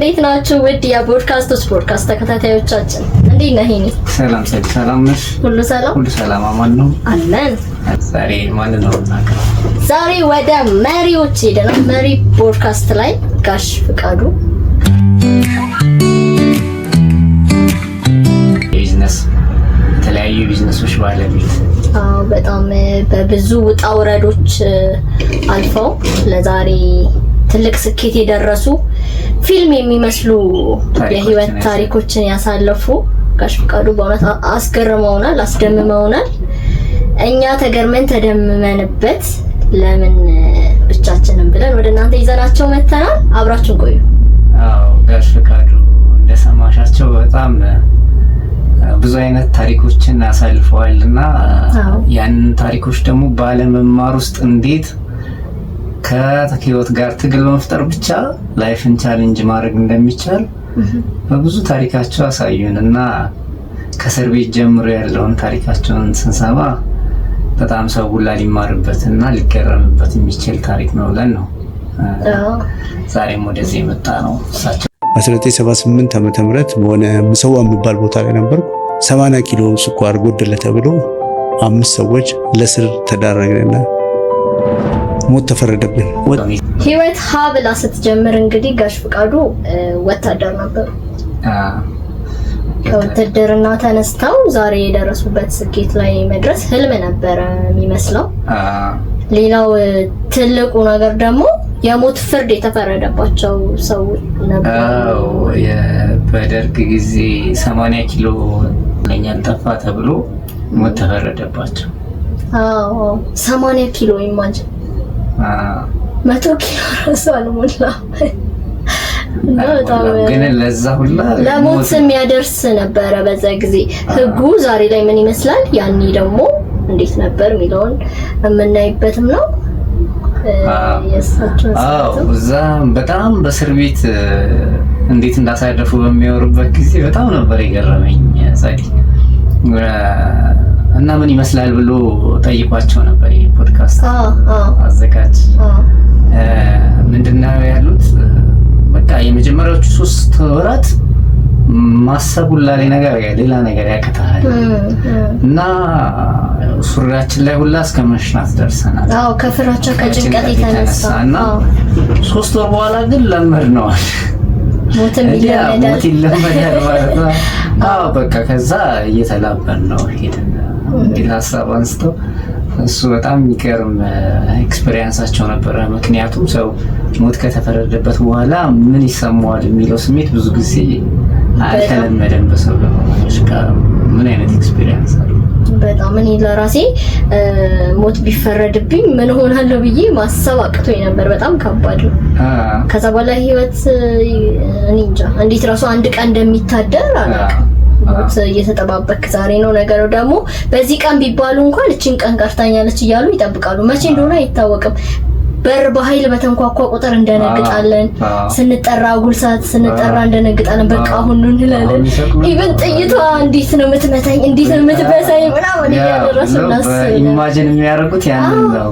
እንዴት ናችሁ? ውድ የፖድካስት ተከታታዮቻችን እንዴት ነህ? ሰላም ነሽ? ሁሉ ሰላም አማን ነው አለን። ዛሬ ማን ነው እናቀርብ? ዛሬ ወደ መሪዎች ሄደናል። መሪ ፖድካስት ላይ ጋሽ ፍቃዱ የተለያዩ ቢዝነሶች ባለቤት በጣም በብዙ ውጣ ውረዶች አልፈው ለዛሬ ትልቅ ስኬት የደረሱ ፊልም የሚመስሉ የህይወት ታሪኮችን ያሳለፉ ጋሽ ፍቃዱ በእውነት አስገርመውናል፣ አስደምመውናል። እኛ ተገርመን ተደምመንበት ለምን ብቻችንን ብለን ወደ እናንተ ይዘናቸው መተናል። አብራችሁን ቆዩ። ጋሽ ፍቃዱ እንደሰማሻቸው በጣም ብዙ አይነት ታሪኮችን አሳልፈዋልና ያን ታሪኮች ደግሞ ባለመማር ውስጥ እንዴት ከህይወት ጋር ትግል በመፍጠር ብቻ ላይፍን ቻሌንጅ ማድረግ እንደሚቻል በብዙ ታሪካቸው አሳዩን እና ከእስር ቤት ጀምሮ ያለውን ታሪካቸውን ስንሰማ በጣም ሰው ሁላ ሊማርበትና ሊገረምበት የሚችል ታሪክ ነው ብለን ነው ዛሬም ወደዚህ የመጣ ነው። 1978 ዓመተ ምህረት በሆነ ምሰዋ የሚባል ቦታ ላይ ነበርኩ። 80 ኪሎ ስኳር ጎደለ ተብሎ 5 ሰዎች ለስር ተዳረግንና ሞት ተፈረደብን። ህይወት ሀ ብላ ስትጀምር እንግዲህ ጋሽ ፍቃዱ ወታደር ነበሩ። ከውትድርና ተነስተው ዛሬ የደረሱበት ስኬት ላይ መድረስ ህልም ነበረ የሚመስለው። ሌላው ትልቁ ነገር ደግሞ የሞት ፍርድ የተፈረደባቸው ሰው ነበሩ። በደርግ ጊዜ 80 ኪሎ ለኛ ጠፋ ተብሎ ሞት ተፈረደባቸው። 80 ኪሎ ኢማጂን 100 ኪሎ ራሱ አልሞላም። ግን ለዛ ሁላ ለሞት የሚያደርስ ነበረ በዛ ጊዜ። ህጉ ዛሬ ላይ ምን ይመስላል፣ ያኔ ደግሞ እንዴት ነበር የሚለውን የምናይበትም ነው። እዛ በጣም በእስር ቤት እንዴት እንዳሳለፉ በሚያወሩበት ጊዜ በጣም ነበር የገረመኝ። ዛሬ እና ምን ይመስላል ብሎ ጠይቋቸው ነበር የፖድካስት አዘጋጅ። ምንድነው ያሉት? በቃ የመጀመሪያዎቹ 3 ወራት ማሰብ ሁላ ሌላ ነገር ያከታል እና ሱሪያችን ላይ ሁላ እስከ መሽናት ደርሰናል። ከፍራቻ ከጭንቀት የተነሳ እና 3 ወር በኋላ ግን ለመድነዋል። ሞትም ይለመዳል ማለት ነው። በቃ ከዛ እየተላበን ነው ሄደን እንግዲህ ሀሳብ አንስተው እሱ በጣም የሚገርም ኤክስፒሪየንሳቸው ነበረ። ምክንያቱም ሰው ሞት ከተፈረደበት በኋላ ምን ይሰማዋል የሚለው ስሜት ብዙ ጊዜ አልተለመደም በሰው ልጅ ጋር። ምን አይነት ኤክስፒሪየንስ አለ? በጣም እኔ ለራሴ ሞት ቢፈረድብኝ ምን ሆናለሁ ብዬ ማሰብ አቅቶኝ ነበር። በጣም ከባድ ነው። ከዛ በኋላ ህይወት እኔ እንጃ እንዴት ራሱ አንድ ቀን እንደሚታደር አላውቅም። ሞት እየተጠባበክ ዛሬ ነው ነገሩ ደግሞ በዚህ ቀን ቢባሉ እንኳን እቺን ቀን ቀርታኛለች እያሉ ይጠብቃሉ። መቼ እንደሆነ አይታወቅም። በር በኃይል በተንኳኳ ቁጥር እንደነግጣለን። ስንጠራ አጉል ሰዓት ስንጠራ እንደነግጣለን። በቃ አሁን ነው እንላለን። ኢቭን ጥይቷ እንዴት ነው የምትመታኝ፣ እንዴት ነው የምትበሳኝ ምናምን እያደረስናስ ኢማጂን የሚያደርጉት ያንን ነው።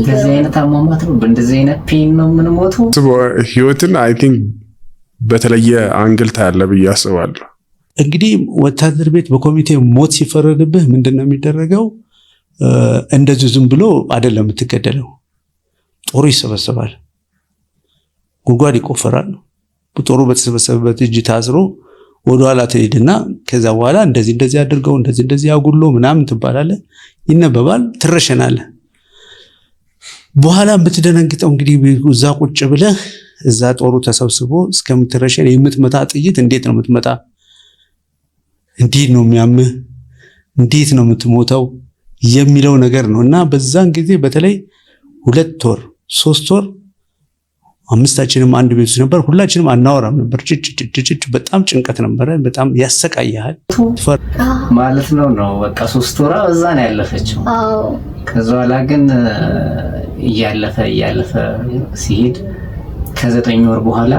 በዚህ አይነት አሟሟት ነው፣ በእንደዚህ አይነት ፔን ነው የምንሞተው። ህይወትን አይ ቲንክ በተለየ አንግል ታያለ ብዬ አስባለሁ። እንግዲህ ወታደር ቤት በኮሚቴ ሞት ሲፈረድብህ ምንድነው የሚደረገው? እንደዚህ ዝም ብሎ አይደለም የምትገደለው። ጦሩ ይሰበሰባል፣ ጉድጓድ ይቆፈራል። ጦሩ በተሰበሰበበት እጅ ታስሮ ወደኋላ ትሄድና ከዛ በኋላ እንደዚህ አድርገው እንደዚህ ያጉሎ ምናምን ትባላለህ፣ ይነበባል፣ ትረሸናለህ። በኋላ የምትደነግጠው እንግዲህ እዛ ቁጭ ብለህ እዛ ጦሩ ተሰብስቦ እስከምትረሸን የምትመታ ጥይት እንዴት ነው የምትመታ? እንዴት ነው የሚያምህ? እንዴት ነው የምትሞተው የሚለው ነገር ነው። እና በዛን ጊዜ በተለይ 2 ወር 3 ወር 5ታችንም አንድ ቤት ውስጥ ነበር። ሁላችንም አናወራም ነበር። ጭጭ በጣም ጭንቀት ነበረ። በጣም ያሰቃያል ማለት ነው። በቃ 3 ወራ እዛ ነው ያለፈችው። ከዛ በኋላ ግን እያለፈ ሲሄድ ከ9 ወር በኋላ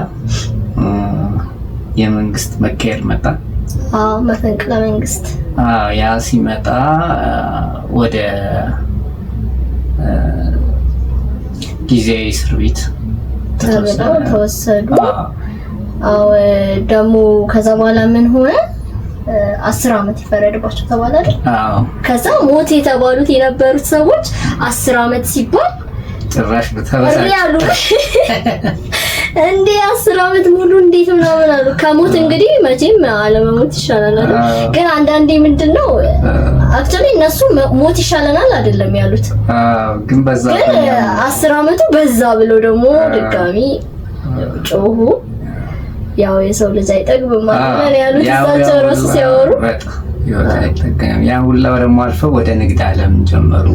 የመንግስት መቀየር መጣ። መፈንቅለ መንግስት። ያ ሲመጣ ወደ ጊዜያዊ እስር ቤት ተወሰዱ። አዎ ደግሞ ከዛ በኋላ ምን ሆነ 10 አመት ይፈረድባቸው ተባለ አይደል? አዎ ከዛ ሞት የተባሉት የነበሩት ሰዎች 10 አመት ሲባል ጭራሽ በተበሳጨ እንዴ 10 አመት ሙሉ እንዴት ምናምን አሉ። ከሞት እንግዲህ መቼም አለመሞት ይሻላል አይደል? ግን አንዳንዴ ምንድነው አክቹአሊ እነሱ ሞት ይሻለናል አይደለም ያሉት። ግን በዛ 10 አመቱ በዛ ብሎ ደግሞ ድጋሚ ጮሁ። ያው የሰው ልጅ አይጠግብም ማለት ያሉት እሳቸው ራሱ ሲያወሩ ያ ሁላ ደግሞ አልፈው ወደ ንግድ ዓለም ጀመሩ።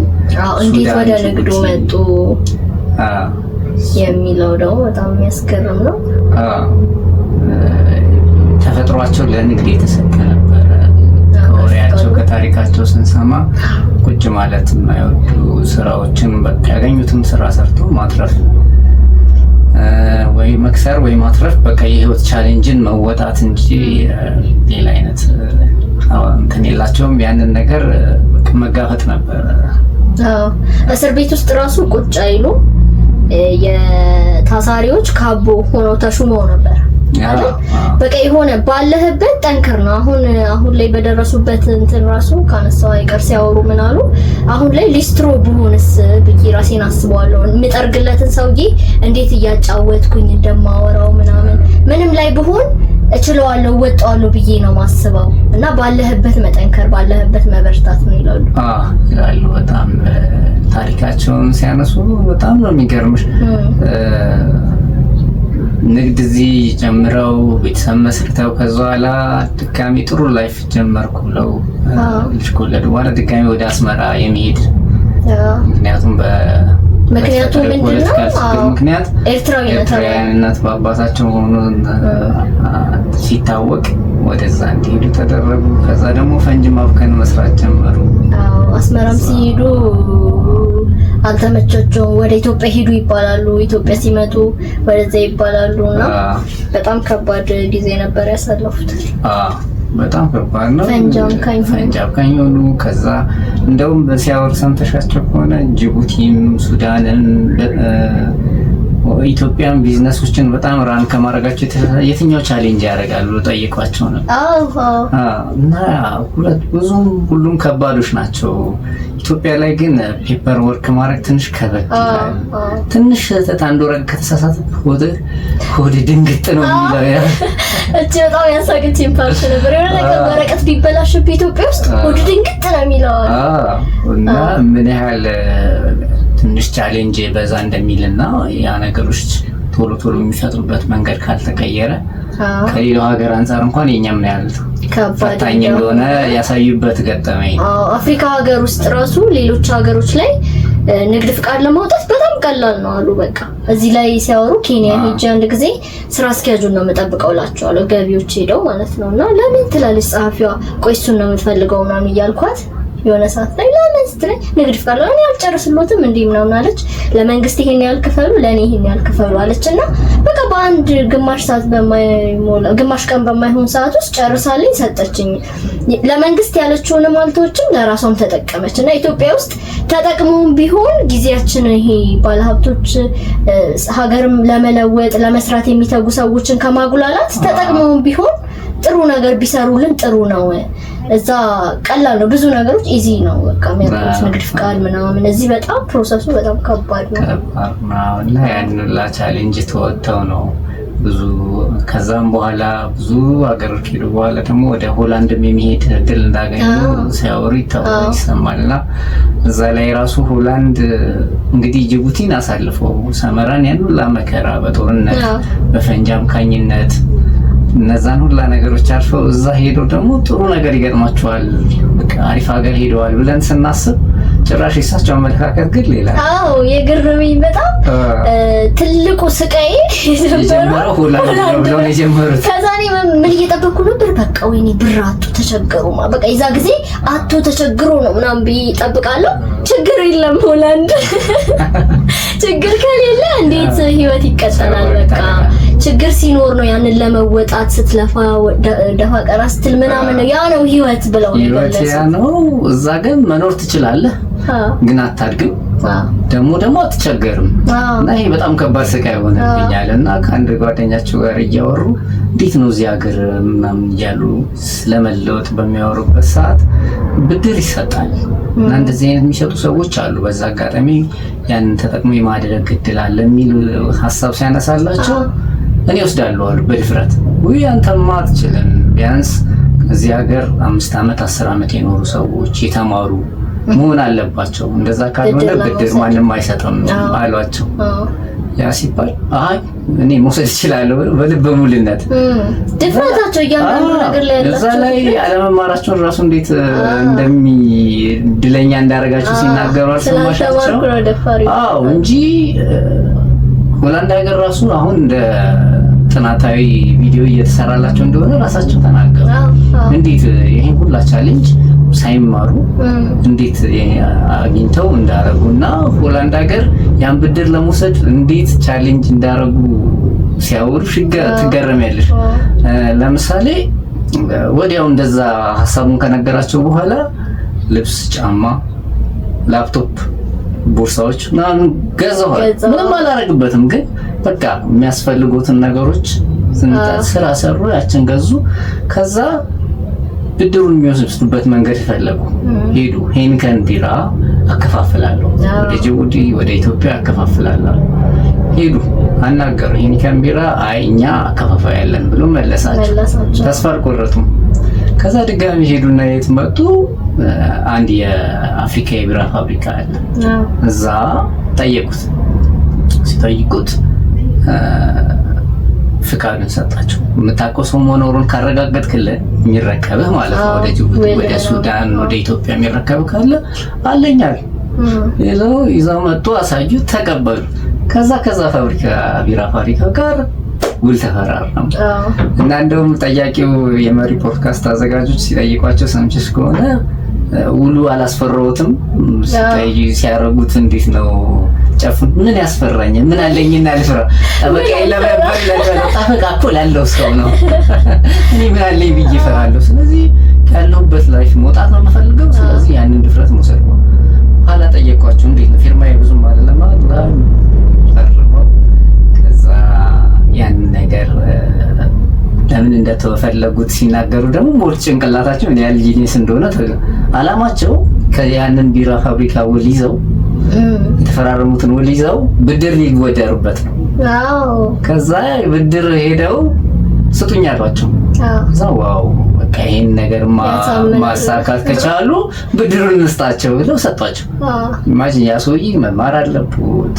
እንዴት ወደ ንግዱ መጡ የሚለው ደግሞ በጣም የሚያስገርም ነው። ተፈጥሯቸው ለንግድ የተሰጠ ነበረ። ከወሬያቸው ከታሪካቸው ስንሰማ ቁጭ ማለት የማይወዱ ስራዎችን በቃ ያገኙትን ስራ ሰርቶ ማትረፍ ወይ መክሰር ወይ ማትረፍ በቃ የህይወት ቻሌንጅን መወጣት እንጂ ሌላ አይነት እንትን የላቸውም። ያንን ነገር መጋፈጥ ነበር። እስር ቤት ውስጥ ራሱ ቁጭ አይሉ የታሳሪዎች ካቦ ሆነው ተሹመው ነበር አይደል? በቃ የሆነ ባለህበት ጠንክር ነው። አሁን ላይ በደረሱበት እንትን ራሱ ካነሳው አይቀር ሲያወሩ ምን አሉ? አሁን ላይ ሊስትሮ ብሆንስ ብዬ ራሴን አስበዋለሁ። የምጠርግለትን ሰውዬ እንዴት እያጫወትኩኝ እንደማወራው ምንም ላይ ብሆን እችለዋለሁ ወጣዋለሁ ብዬ ነው ማስበው እና ባለህበት መጠንከር ባለህበት መበርታት ነው ይላሉ። ይላሉ። በጣም ታሪካቸውን ሲያነሱ በጣም ነው የሚገርምሽ። ንግድ እዚህ ጀምረው ቤተሰብ መስርተው ከዛ በኋላ ድጋሚ ጥሩ ላይፍ ጀመርኩ ብለው ልጅ ከወለዱ በኋላ ድጋሚ ወደ አስመራ የሚሄድ ምክንያቱም ምክንያት ኤርትራዊነት በአባታቸው ሆኖ ሲታወቅ ወደዛ እንዲሄዱ ተደረጉ። ከዛ ደግሞ ፈንጅ ማብከን መስራት ጀመሩ። አስመራም ሲሄዱ አልተመቻቸውም። ወደ ኢትዮጵያ ሄዱ ይባላሉ። ኢትዮጵያ ሲመጡ ወደዛ ይባላሉና በጣም ከባድ ጊዜ ነበር ያሳለፉት። በጣም ከባድ ነው። ፈንጅ አብካኝ ሆኑ። ከዛ እንደውም ሲያወር ሰምተሻቸው ከሆነ ጅቡቲም ሱዳንን ኢትዮጵያን ቢዝነሶችን በጣም ራን ከማድረጋቸው የትኛው ቻሌንጅ ያደርጋሉ ጠይቋቸው ነው። እና ሁሉም ከባዶች ናቸው። ኢትዮጵያ ላይ ግን ፔፐር ወርክ ማድረግ ትንሽ ከበድ ይላል። ትንሽ አንድ ወረቀት ከተሳሳተ ወደ ድንግጥ ነው የሚለው ያ እቺ በጣም ያሳቀችኝ ፓርት ነበር። የሆነ ነገር ወረቀት ቢበላሽ በኢትዮጵያ ውስጥ ወደ ድንግጥ ነው የሚለው እና ምን ያህል ትንሽ ቻሌንጅ በዛ እንደሚልና ያ ነገሮች ቶሎ የሚፈጥሩበት መንገድ ካልተቀየረ ከሌላው ሀገር አንፃር እንኳን የኛም ነው ያለው ፈታኝ እንደሆነ ያሳዩበት ገጠመኝ። አፍሪካ ሀገር ውስጥ ራሱ ሌሎች ሀገሮች ላይ ንግድ ፍቃድ ለማውጣት በጣም ቀላል ነው አሉ። በቃ እዚህ ላይ ሲያወሩ ኬንያ ሄጄ አንድ ጊዜ ስራ አስኪያጁን ነው የምጠብቀው እላቸዋለሁ። ገቢዎች ሄደው ማለት ነውና ለምን ትላለች ጸሐፊዋ፣ ቆይ እሱን ነው የምትፈልገው ምናምን እያልኳት የሆነ ሰዓት ላይ ለምን ስትለኝ ንግድ ፍቃድ ለምን ያልጨርስሎትም እንዴ ምናምን አለች። ለመንግስት ይሄን ያልከፈሉ ለኔ ይሄን ያልከፈሉ አለችና በቃ በአንድ ግማሽ ቀን በማይሆን ሰዓት ውስጥ ጨርሳልኝ ሰጠችኝ። ለመንግስት ያለችውን ማልቶችም ለራሷም ተጠቀመችና ኢትዮጵያ ውስጥ ተጠቅመውም ቢሆን ጊዜያችን ይሄ ባለሀብቶች ሀገርም ለመለወጥ ለመስራት የሚተጉ ሰዎችን ከማጉላላት ተጠቅመውም ቢሆን ጥሩ ነገር ቢሰሩልን ጥሩ ነው። እዛ ቀላል ነው፣ ብዙ ነገሮች ኢዚ ነው በቃ የሚያደርጉት ንግድ ፍቃድ ምናምን። እዚህ በጣም ፕሮሰሱ በጣም ከባድ ነው እና ያንን ቻሌንጅ ተወጥተው ነው ብዙ ከዛም በኋላ ብዙ ሀገሮች ሄዱ። በኋላ ደግሞ ወደ ሆላንድም የሚሄድ እድል እንዳገኙ ሲያወሩ ይሰማልና እዛ ላይ ራሱ ሆላንድ እንግዲህ ጅቡቲን አሳልፈው ሰመራን ያን ሁላ መከራ በጦርነት በፈንጅ አምካኝነት እነዛን ሁላ ነገሮች አልፈው እዛ ሄደው ደግሞ ጥሩ ነገር ይገጥማቸዋል፣ በቃ አሪፍ ሀገር ሄደዋል ብለን ስናስብ ጭራሽ የሳቸው አመለካከት ግን ሌላ። የገረመኝ በጣም ትልቁ ስቃይ የጀመረው ሆላንድ ነው ብለው ነው የጀመሩት። ከዛ እኔ ምን እየጠበኩ ነበር፣ በቃ ወይኔ ብር አጡ ተቸገሩ፣ በቃ የዛ ጊዜ አጡ ተቸግሮ ነው ምናምን ብዬ እጠብቃለሁ። ችግር የለም ሆላንድ ችግር ከሌለ እንዴት ህይወት ይቀጥላል? በቃ ችግር ሲኖር ነው ያንን ለመወጣት ስትለፋ ደፋ ቀና ስትል ምናምን ነው ያ ነው ህይወት ብለው ነው። ያ ነው እዛ ግን መኖር ትችላለህ ግን አታድግም። ደግሞ አትቸገርም እና ይሄ በጣም ከባድ ስቃይ ሆነብኛል እና ከአንድ ጓደኛቸው ጋር እያወሩ እንዴት ነው እዚህ ሀገር ምናምን እያሉ ስለመለወጥ በሚያወሩበት ሰዓት ብድር ይሰጣል እና እንደዚህ አይነት የሚሰጡ ሰዎች አሉ። በዛ አጋጣሚ ያንን ተጠቅሞ የማድረግ እድል አለ የሚል ሀሳብ ሲያነሳላቸው እኔ ወስዳለሁ አሉ በድፍረት። ወይ አንተማ አትችልም፣ ቢያንስ እዚህ ሀገር 5 ዓመት 10 ዓመት የኖሩ ሰዎች የተማሩ መሆን አለባቸው፣ እንደዛ ካልሆነ ብድር ማንም አይሰጥም አሏቸው። ያ ሲባል አይ እኔ መውሰድ እችላለሁ በልበ ሙሉነት ድፍረታቸው እያንዳንዱ ነገር ላይ ያላቸው እዛ ላይ አለመማራቸውን ራሱ እንዴት ድለኛ እንዳደረጋቸው ሲናገሩ አልሰማሻቸው? አዎ እንጂ ሆላንድ ሀገር ራሱ አሁን እንደ ጥናታዊ ቪዲዮ እየተሰራላቸው እንደሆነ ራሳቸው ተናገሩ። እንዴት ይሄን ሁላ ቻሌንጅ ሳይማሩ እንዴት አግኝተው እንዳረጉና ሆላንድ ሀገር ያን ብድር ለመውሰድ እንዴት ቻሌንጅ እንዳረጉ ሲያወሩ ትገረሚያለሽ። ለምሳሌ ወዲያው እንደዛ ሐሳቡን ከነገራቸው በኋላ ልብስ፣ ጫማ፣ ላፕቶፕ፣ ቦርሳዎች ምናምን ገዛዋል። ምንም አላረግበትም፣ ግን በቃ የሚያስፈልጉትን ነገሮች ስራ ሰሩ፣ ያችን ገዙ። ከዛ ብድሩን የሚወስዱበት መንገድ ፈለጉ። ሄዱ። ሄንከን ቢራ አከፋፍላለሁ፣ ወደ ጅቡቲ ወደ ኢትዮጵያ አከፋፍላለሁ። ሄዱ፣ አናገሩ። ሄንከን ቢራ አይ እኛ አከፋፋይ ያለን ብሎ መለሳቸው። ተስፋ አልቆረጡም። ከዛ ድጋሚ ሄዱና የት መጡ? አንድ የአፍሪካ የቢራ ፋብሪካ አለ። እዛ ጠየቁት። ሲጠይቁት ፍቃዱን ሰጣቸው። የምታውቀው ሰው መኖሩን ካረጋገጥክልን የሚረከብህ ማለት ነው፣ ወደ ጅቡቲ ወደ ሱዳን ወደ ኢትዮጵያ የሚረከብህ ካለ አለኛል። ይዘው መጡ፣ አሳዩት፣ ተቀበሉ። ከዛ ቢራ ፋብሪካ ጋር ውል ተፈራረሙ እና እንደውም ጠያቂው የመሪ ፖድካስት አዘጋጆች ሲጠይቋቸው ሰምቼሽ ከሆነ ውሉ አላስፈራዎትም ሲያረጉት እንዴት ነው ጨፍ ምን ያስፈራኝ ምን አለኝና ልፍራ ጠበቃ ለማባል ጠበቃ እኮ ላለው ሰው ነው እኔ ምን አለኝ ብዬ እፈራለሁ። ስለዚህ ያለሁበት ላይፍ መውጣት ነው የምፈልገው። ስለዚህ ያንን ድፍረት መውሰድ ነው። ኋላ ጠየቋቸው እንዴት ነው ፊርማዬ ብዙም አይደለም ማለት ፈርመው ከዛ ያን ነገር ለምን እንደተፈለጉት ሲናገሩ ደግሞ ሞር ጭንቅላታቸው ምን ያህል ጂኒየስ እንደሆነ አላማቸው ከያንን ቢራ ፋብሪካ ውል ይዘው የተፈራረሙትን ውል ይዘው ብድር ሊወደሩበት ነው። ከዛ ብድር ሄደው ስጡኝ አሏቸው። ከዛ ዋው በቃ ይሄን ነገር ማሳካት ከቻሉ ብድሩን እንስጣቸው ብለው ሰጧቸው። ኢማጂን ያ ሰውዬ መማር አለበት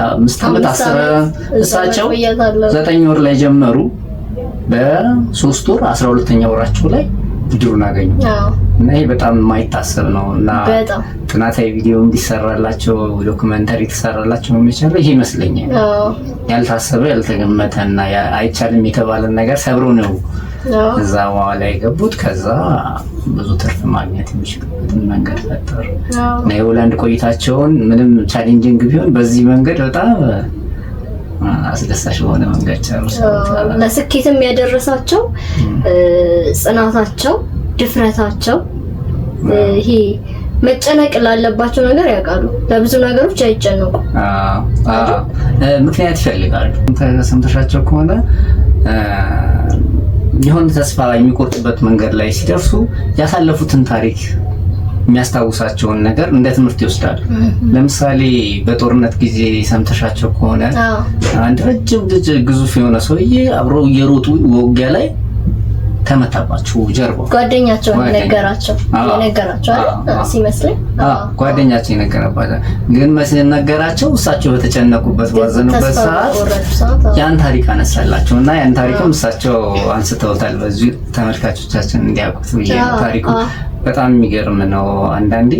5 ዓመት 10 እሳቸው 9 ወር ላይ ጀመሩ። በ3 ወር 12ኛ ወራቸው ላይ ብድሩን አገኙ። እና ይሄ በጣም የማይታሰብ ነው እና ጥናታዊ ቪዲዮ እንዲሰራላቸው ዶክመንተሪ ተሰራላቸው የሚቻለው ይሄ ይመስለኛል። ያልታሰበ ያልተገመተና አይቻልም የተባለን ነገር ሰብሮ ነው እዛ በኋላ የገቡት። ከዛ ብዙ ትርፍ ማግኘት የሚችሉበትን መንገድ ፈጠሩ እና የሆላንድ ቆይታቸውን ምንም ቻሌንጂንግ ቢሆን በዚህ መንገድ በጣም አስደሳች በሆነ መንገድ ጨርሰዋል። ለስኬትም ያደረሳቸው ጽናታቸው፣ ድፍረታቸው ይሄ መጨነቅ ላለባቸው ነገር ያውቃሉ። ለብዙ ነገሮች አይጨነቁ። ምክንያት ይፈልጋሉ። ሰምተሻቸው ከሆነ የሆነ ተስፋ የሚቆርጡበት መንገድ ላይ ሲደርሱ ያሳለፉትን ታሪክ የሚያስታውሳቸውን ነገር እንደ ትምህርት ይወስዳሉ። ለምሳሌ በጦርነት ጊዜ ሰምተሻቸው ከሆነ አንድ ረጅም ልጅ ግዙፍ የሆነ ሰውዬ አብረው እየሮጡ ውጊያ ላይ ተመታባቸው ጀርባው። ጓደኛቸው ነገራቸው ሲመስለኝ ጓደኛቸው የነገረባቸው ግን ነገራቸው እሳቸው በተጨነቁበት ባዘኑበት ሰዓት ያን ታሪክ አነሳላቸው እና ያን ታሪክም እሳቸው አንስተውታል። በዚህ ተመልካቾቻችን እንዲያውቁት ታሪኩ በጣም የሚገርም ነው። አንዳንዴ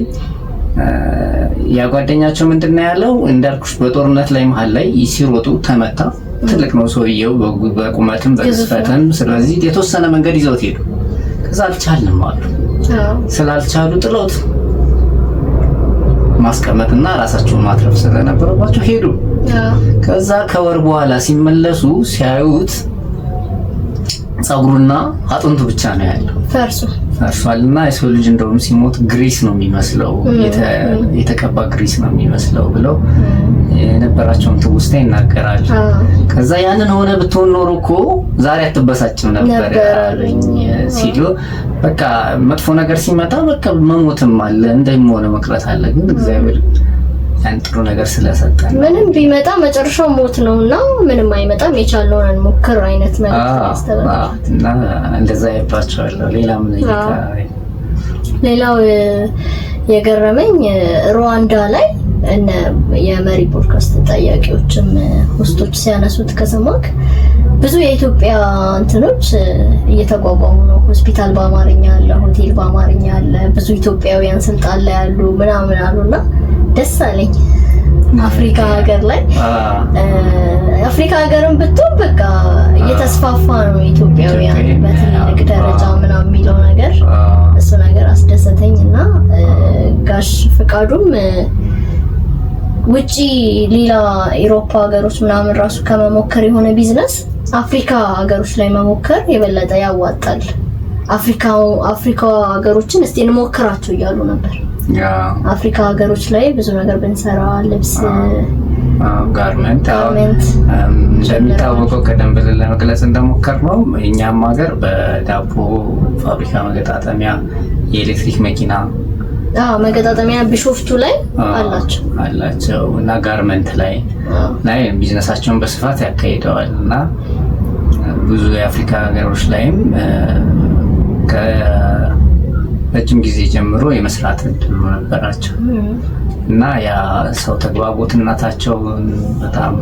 ያ ጓደኛቸው ምንድነው ያለው እንዳልኩሽ በጦርነት ላይ መሃል ላይ ሲሮጡ ተመታ። ትልቅ ነው ሰውየው በቁመትም በግዝፈትም። ስለዚህ የተወሰነ መንገድ ይዘውት ሄዱ። ከዛ አልቻልንም አሉ። ስላልቻሉ ጥለውት ማስቀመጥና ራሳቸውን ማትረፍ ስለነበረባቸው ሄዱ። ከዛ ከወር በኋላ ሲመለሱ ሲያዩት ጸጉሩና አጥንቱ ብቻ ነው ያለው ፈርሷልና የሰው ልጅ እንደውም ሲሞት ግሪስ ነው የሚመስለው የተቀባ ግሪስ ነው የሚመስለው ብለው የነበራቸውን ትውስታ ይናገራል። ከዛ ያንን ሆነ ብትሆን ኖሮ እኮ ዛሬ አትበሳጭም ነበር ያለኝ ሲሉ በቃ መጥፎ ነገር ሲመጣ በቃ መሞትም አለ እንደምሆነ መቅረት አለ ግን እግዚአብሔር ያን ጥሩ ነገር ስለሰጠን ምንም ቢመጣ መጨረሻው ሞት ነውና ምንም አይመጣም የቻልነውን እንሞክር አይነት ነገር ያስተላልፋል እና እንደዛ ይባቻል። ሌላው የገረመኝ ሩዋንዳ ላይ እነ የመሪ ፖድካስት ጠያቂዎችም ሆስቶች ሲያነሱት ከሰማክ ብዙ የኢትዮጵያ እንትኖች እየተቋቋሙ ነው። ሆስፒታል በአማርኛ አለ፣ ሆቴል በአማርኛ አለ፣ ብዙ ኢትዮጵያውያን ስልጣን ላይ ያሉ ምናምን አሉና ደስ አለኝ። አፍሪካ ሀገር ላይ አፍሪካ ሀገርን ብትሆን በቃ እየተስፋፋ ነው ኢትዮጵያውያን በትልቅ ደረጃ ምናምን የሚለው ነገር እሱ ነገር አስደሰተኝና ጋሽ ፍቃዱም ውጪ ሌላ አውሮፓ ሀገሮች ምናምን ራሱ ከመሞከር የሆነ ቢዝነስ አፍሪካ ሀገሮች ላይ መሞከር የበለጠ ያዋጣል። አፍሪካ ሀገሮችን እስቲ እንሞክራቸው እያሉ ነበር። አፍሪካ ሀገሮች ላይ ብዙ ነገር ብንሰራ ልብስ ጋርመንት እንደሚታወቀው ቀደም ብለን ለመግለጽ እንደሞከርነው እኛም ሀገር በዳቦ ፋብሪካ መገጣጠሚያ የኤሌክትሪክ መኪና መገጣጠሚያ ቢሾፍቱ ላይ አላቸው እና ጋርመንት ላይ ቢዝነሳቸውን በስፋት ያካሂደዋል እና ብዙ የአፍሪካ ሀገሮች ላይም ከረጅም ጊዜ ጀምሮ የመስራት እድሉ ነበራቸው እና ያ ሰው ተግባቦትነታቸው በጣም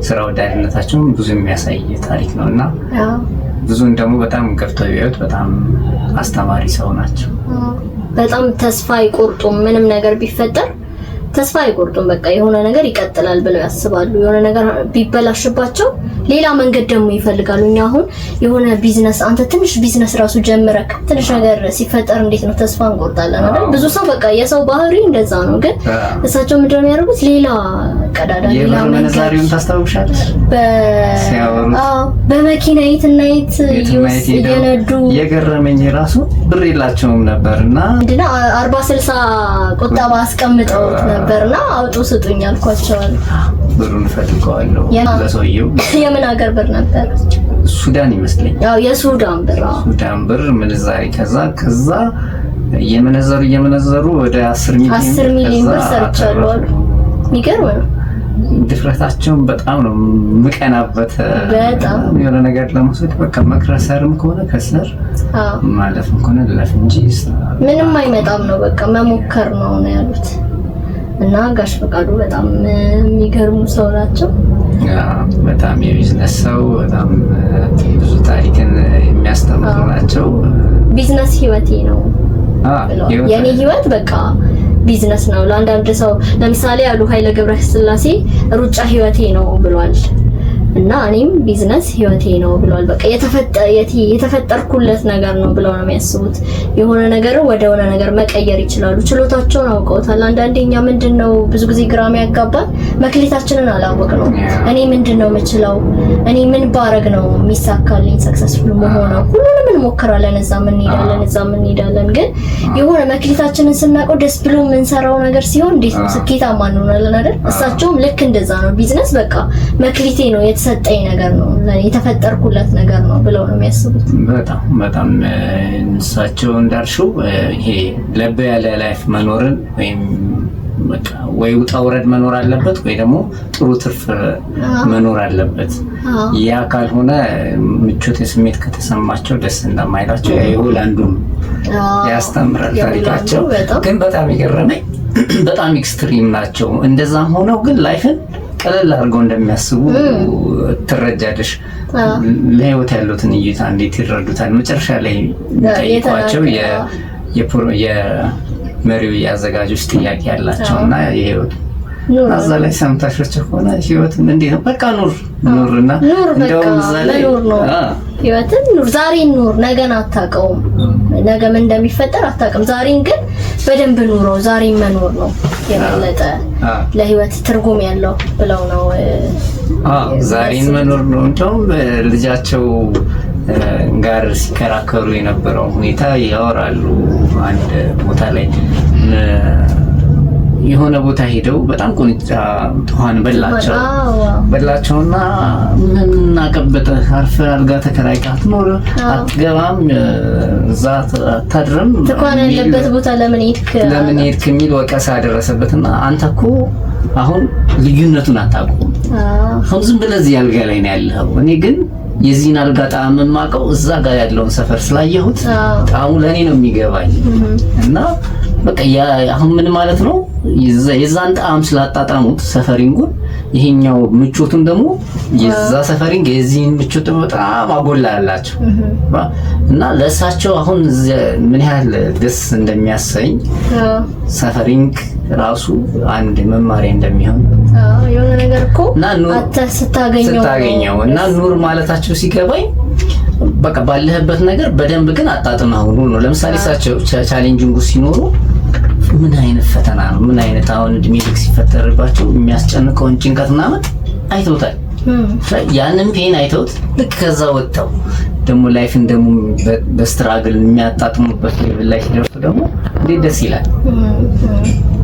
ስራ ወዳድነታቸውን ብዙ የሚያሳይ ታሪክ ነው እና ብዙን ደግሞ በጣም ገብተው ያዩት በጣም አስተማሪ ሰው ናቸው። በጣም ተስፋ አይቆርጡም። ምንም ነገር ቢፈጠር ተስፋ አይቆርጡም። በቃ የሆነ ነገር ይቀጥላል ብለው ያስባሉ። የሆነ ነገር ቢበላሽባቸው ሌላ መንገድ ደግሞ ይፈልጋሉ። እኛ አሁን የሆነ ቢዝነስ አንተ ትንሽ ቢዝነስ ራሱ ጀምረክ ትንሽ ነገር ሲፈጠር እንዴት ነው ተስፋ እንቆርጣለን አይደል? ብዙ ሰው በቃ የሰው ባህሪ እንደዛ ነው። ግን እሳቸው ምንድን ነው የሚያደርጉት? ሌላ ቀዳዳ ሌላ መንገድ ታስታውሻለሽ? በመኪና የትናይት እየነዱ የገረመኝ ራሱ ብር የላቸውም ነበርና እንዴና 40-60 ቁጠባ አስቀምጠው ነበርና አውጡ ስጡኝ አልኳቸዋል። ብሩን ፈልገዋለሁ ለሰውየው የምን ሀገር ብር ነበር? ሱዳን ይመስለኝ። የሱዳን ብር ምንዛሬ ከዛ እየመነዘሩ ወደ 10 ሚሊዮን ብር ሰርቻለሁ አሉ። የሚገርም ነው። ድፍረታቸውን በጣም ነው ምቀናበት። በጣም የሆነ ነገር ለመውሰድ በቃ መክረሰርም ከሆነ ከሰር ማለፍም ከሆነ ለፍ እንጂ ምንም አይመጣም ነው በቃ መሞከር ነው ያሉት። እና ጋሽ ፍቃዱ በጣም የሚገርሙ ሰው ናቸው። በጣም የቢዝነስ ሰው በጣም ብዙ ታሪክን የሚያስተምሩ ናቸው። ቢዝነስ ህይወቴ ነው የኔ ህይወት በቃ ቢዝነስ ነው። ለአንዳንድ ሰው ለምሳሌ ያሉ ኃይለ ገብረስላሴ ሩጫ ህይወቴ ነው ብሏል እና እኔም ቢዝነስ ህይወቴ ነው ብሏል። በቃ የተፈጠርኩለት ነገር ነው ብለው ነው የሚያስቡት። የሆነ ነገር ወደ ሆነ ነገር መቀየር ይችላሉ። ችሎታቸውን አውቀውታል። አንዳንዴኛ ምንድነው ብዙ ጊዜ ግራም ያጋባል መክሊታችንን አላወቅነው። እኔ ምንድነው የምችለው? እኔ ምን ባረግ ነው የሚሳካልኝ ሰክሰስፉል መሆነው? ሁሉንም እንሞክራለን፣ እዛም እንሄዳለን። ግን የሆነ መክሊታችንን ስናውቀው ደስ ብሎ የምንሰራው ነገር ሲሆን እንዴት ነው ስኬታማ እንሆናለን አይደል? እሳቸውም ልክ እንደዛ ነው። ቢዝነስ በቃ መክሊቴ ነው የተሰጠኝ ነገር ነው የተፈጠርኩለት ነገር ነው ብለው ነው የሚያስቡት። በጣም እሳቸው እንዳልሽው ይሄ ለብ ያለ ላይፍ መኖርን ወይ ውጣ ውረድ መኖር አለበት ወይ ደግሞ ጥሩ ትርፍ መኖር አለበት። ያ ካልሆነ ምቾት የስሜት ከተሰማቸው ደስ እንደማይላቸው የሆላንዱም ያስተምራል ታሪካቸው። ግን በጣም የገረመኝ በጣም ኤክስትሪም ናቸው። እንደዛም ሆነው ግን ላይፍን ቀለል አድርገው እንደሚያስቡ ትረጃለሽ። ለህይወት ያሉትን እይታ እንዴት ይረዱታል? መጨረሻ ላይ ጠይቋቸው የመሪው የአዘጋጆች ጥያቄ ያላቸውና የህይወት አዛ ላይ ሰምታሾች ሆነ ህይወትን እንዴት ነው በቃ ኑርና እንደውም ዘላይ ህይወትን ኑር፣ ዛሬን ኑር፣ ነገን አታውቀውም። ነገ ምን እንደሚፈጠር አታውቅም። ዛሬን ግን በደንብ ኑረው፣ ዛሬን መኖር ነው የበለጠ ለህይወት ትርጉም ያለው ብለው ነው። ዛሬን መኖር ነው። እንደውም ልጃቸው ጋር ሲከራከሩ የነበረው ሁኔታ ያወራሉ። አንድ ቦታ ላይ የሆነ ቦታ ሄደው በጣም ቁንጫ ተዋን በላቸውና ምን አቀበጠህ አርፈህ አልጋ ተከራይተህ አትኖር አትገባም እዛ አታድርም ተቋና ያለበት ቦታ ለምን ሄድክ የሚል ወቀሳ ደረሰበትና አንተ እኮ አሁን ልዩነቱን አታውቁም። አሁን ዝም ብለህ እዚህ አልጋ ላይ ነው ያለኸው። እኔ ግን የዚህን አልጋ ጣዕም የማውቀው እዛ ጋር ያለውን ሰፈር ስላየሁት ጣዕሙ ለኔ ነው የሚገባኝ እና በቃ አሁን ምን ማለት ነው የዛን ጣዕም ስላጣጣሙት ሰፈሪንጉን ይሄኛው ምቾቱን ደግሞ የዛ ሰፈሪንግ የዚህን ምቾት በጣም አጎላላቸው እና ለሳቸው አሁን ምን ያህል ደስ እንደሚያሰኝ ሰፈሪንግ ራሱ አንድ መማሪያ እንደሚሆን የሆነ ነገር እኮ ስታገኘው እና ኑር ማለታቸው ሲገባኝ በቃ ባለህበት ነገር በደንብ ግን አጣጥመው ነው። ለምሳሌ እሳቸው ቻሌንጂንግ ሲኖሩ ምን አይነት ፈተና ነው ምን አይነት አሁን እድሜ ልክ ሲፈጠርባቸው የሚያስጨንቀውን ጭንቀት ምናምን አይተውታል። ያንን ፔን አይተውት ልክ ከዛ ወጣው ደግሞ ላይፍን ደግሞ በስትራግል የሚያጣጥሙበት ሌቭል ላይ ሲደርሱ ደግሞ እንዴት ደስ ይላል።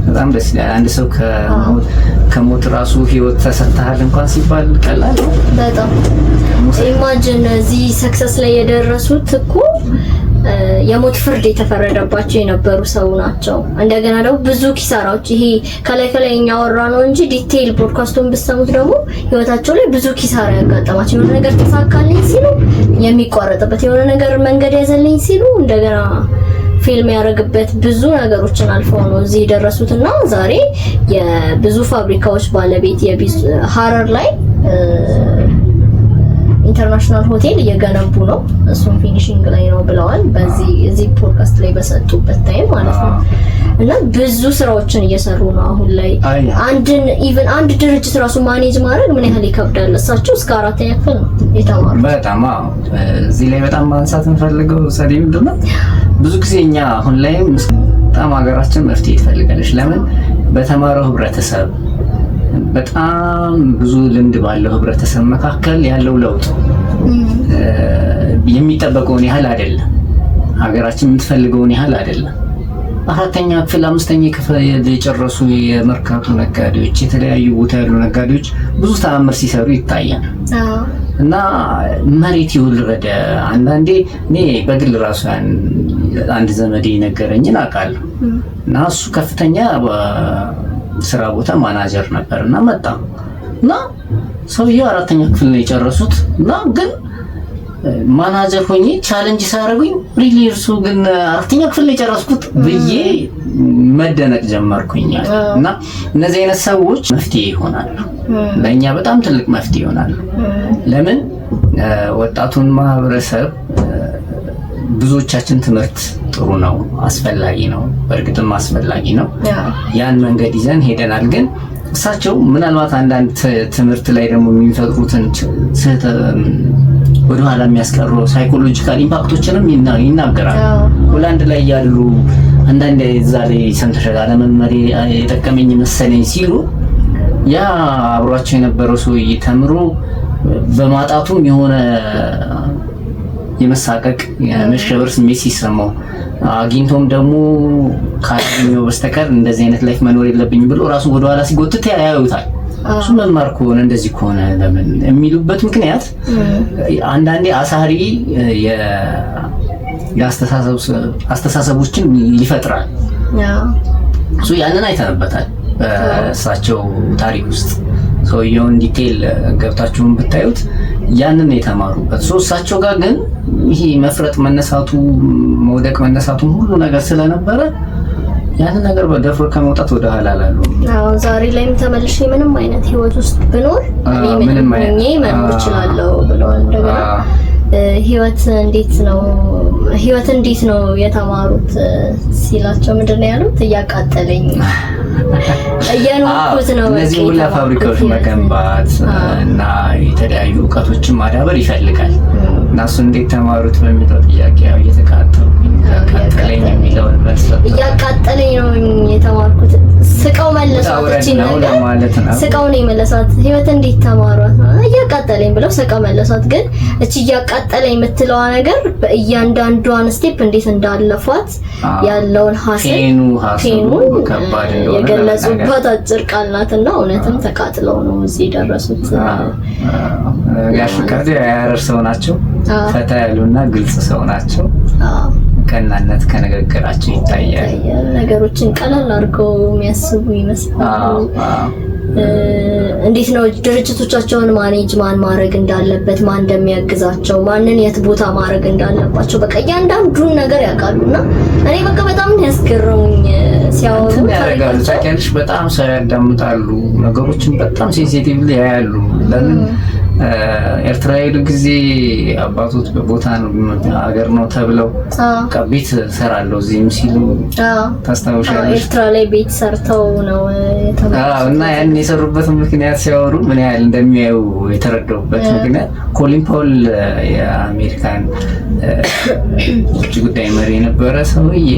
በጣም ደስ ይላል። አንድ ሰው ከሞት ራሱ ህይወት ተሰጥቷል እንኳን ሲባል ቀላል ነው በጣም። ኢማጂን እዚህ ሰክሰስ ላይ የደረሱት እኮ የሞት ፍርድ የተፈረደባቸው የነበሩ ሰው ናቸው። እንደገና ደግሞ ብዙ ኪሳራዎች ይሄ ከላይ እኛ ወራ ነው እንጂ ዲቴይል ፖድካስቱን ብትሰሙት ደግሞ ህይወታቸው ላይ ብዙ ኪሳራ ያጋጠማቸው የሆነ ነገር ተሳካልኝ ሲሉ የሚቋረጥበት የሆነ ነገር መንገድ ያዘልኝ ሲሉ እንደገና ፊልም ያደረግበት ብዙ ነገሮችን አልፈው ነው እዚህ የደረሱትና ዛሬ የብዙ ፋብሪካዎች ባለቤት ሀረር ላይ ኢንተርናሽናል ሆቴል እየገነቡ ነው። እሱም ፊኒሺንግ ላይ ነው ብለዋል በዚህ ፖድካስት ላይ በሰጡበት ታይም ማለት ነው። እና ብዙ ስራዎችን እየሰሩ ነው አሁን ላይ። አንድ ድርጅት ራሱ ማኔጅ ማድረግ ምን ያህል ይከብዳል። እሳቸው እስከ 4ኛ ክፍል ነው የተማሩት። በጣም እዚህ ላይ በጣም ማንሳት እንፈልገው ሰዲም ምንድነው ብዙ ጊዜ እኛ አሁን ላይም በጣም ሀገራችን መፍትሄ ትፈልጋለች። ለምን በተማረው ህብረተሰብ በጣም ብዙ ልምድ ባለው ህብረተሰብ መካከል ያለው ለውጥ የሚጠበቀውን ያህል አይደለም። ሀገራችን የምትፈልገውን ያህል አይደለም። 4ኛ ክፍል 5ኛ ክፍል የጨረሱ የመርካቶ ነጋዴዎች የተለያዩ ቦታ ያሉ ነጋዴዎች ብዙ ተአምር ሲሰሩ ይታያል። እና መሬት ይወልረደ አንዳንዴ እኔ በግል ራሱ አንድ ዘመዴ ነገረኝን አውቃለሁ። እና እሱ ከፍተኛ ስራ ቦታ ማናጀር ነበርና መጣ እና ሰውየው 4ኛ ክፍል ነው የጨረሱት እና ግን ማናጀር ሆኜ ቻሌንጅ ሳያረጉኝ ሪሊ እርሱ ግን 4ኛ ክፍል ላይ የጨረስኩት ብዬ መደነቅ ጀመርኩኝ። እና እነዚህ አይነት ሰዎች መፍትሄ ይሆናሉ ለኛ በጣም ትልቅ መፍትሄ ይሆናሉ። ለምን ወጣቱን ማህበረሰብ ብዙዎቻችን ትምህርት ጥሩ ነው አስፈላጊ ነው በእርግጥም አስፈላጊ ነው ያን መንገድ ይዘን ሄደናል። ግን እሳቸው ምናልባት አንዳንድ ትምህርት ላይ ደግሞ የሚፈጥሩትን ወደ ኋላ የሚያስቀሩ ሳይኮሎጂካል ኢምፓክቶችንም ይናገራሉ። ሆላንድ ላይ ያሉ አንዳንድ እዛ ላይ ሰምተሻል አለመመሪ የጠቀመኝ መሰለኝ ሲሉ ያ አብሯቸው የነበረው ሰው ተምሮ በማጣቱም የሆነ የመሳቀቅ የመሸበር ስሜት ሲሰማው አግኝቶም ደግሞ ካገኘው በስተቀር እንደዚህ አይነት ላይፍ መኖር የለብኝ ብሎ ራሱ ወደ ኋላ ሲጎትት ያዩታል። እሱ መማር ከሆነ እንደዚህ ከሆነ ለምን የሚሉበት ምክንያት አንዳንዴ አሳሪ የአስተሳሰቦችን ይፈጥራል። እሱ ያንን አይተንበታል በእሳቸው ታሪክ ውስጥ። ሰውየውን ዲቴል ገብታችሁን ብታዩት ያንን የተማሩበት እሳቸው ጋር ግን ይሄ መፍረጥ መነሳቱ መውደቅ መነሳቱ ሁሉ ነገር ስለነበረ ያንን ነገር በደፍሮ ከመውጣት ወደ ኋላ አላሉ። ዛሬ ላይም ተመልሼ ምንም አይነት ህይወት ውስጥ ብኖር ምንም መኖር እችላለሁ ብለዋል። እንደገና ህይወት እንዴት ነው የተማሩት ሲላቸው ምንድን ነው ያሉት? እያቃጠለኝ እየኖርኩት ነው። እነዚህ ሁላ ፋብሪካዎች መገንባት እና የተለያዩ እውቀቶችን ማዳበር ይፈልጋል። እና እሱ እንዴት ተማሩት በሚለው ጥያቄ እያቃጠለኝ የሚለውን መልስ እያቃጠለኝ ነው የተማርኩት ስቀው መለሷት ስቀው ነው የመለሷት። ህይወት እንዴት ተማሯት እያቃጠለኝ ብለው ስቀው መለሷት። ግን እቺ እያቃጠለኝ የምትለዋ ነገር በእያንዳንዷን ስቴፕ እንዴት እንዳለፏት ያለውን ሀሴኑ ከባድ እንደሆነ የገለጹባት አጭር ቃል ናትና እውነትም ተቃጥለው ነው እዚህ የደረሱት። ጋሽ ፍቃዱ ያረር ሰው ናቸው። ፈታ ያሉና ግልጽ ሰው ናቸው። ቀናነት ከነገራቸው ይታያል። ነገሮችን ቀላል አድርገው የሚያስቡ ይመስላሉ። እንዴት ነው ድርጅቶቻቸውን ማን ማድረግ እንዳለበት፣ ማን እንደሚያግዛቸው፣ ማንን የት ቦታ ማድረግ እንዳለባቸው በቃ እያንዳንዱን ነገር ያውቃሉና እኔ በቃ በጣም ያስገረሙኝ ሲያወሩ ያደርጋሉ። ታውቂያለሽ በጣም ሰው ያዳምጣሉ፣ ነገሮችን በጣም ሴንሲቲቭሊ ያያሉ። ለምን ኤርትራ ሄዱ ጊዜ አባቶት በቦታ ነው ሀገር ነው ተብለው ቤት ሰራለው እዚህም ሲሉ ታስታውሻለሽ? ኤርትራ ላይ ቤት ሰርተው ነው የተባለው እና ያን የሰሩበት ምክንያት ሲያወሩ ምን ያህል እንደሚያዩ የተረዳውበት ምክንያት ኮሊን ፓውል የአሜሪካን ውጭ ጉዳይ መሪ የነበረ ሰውዬ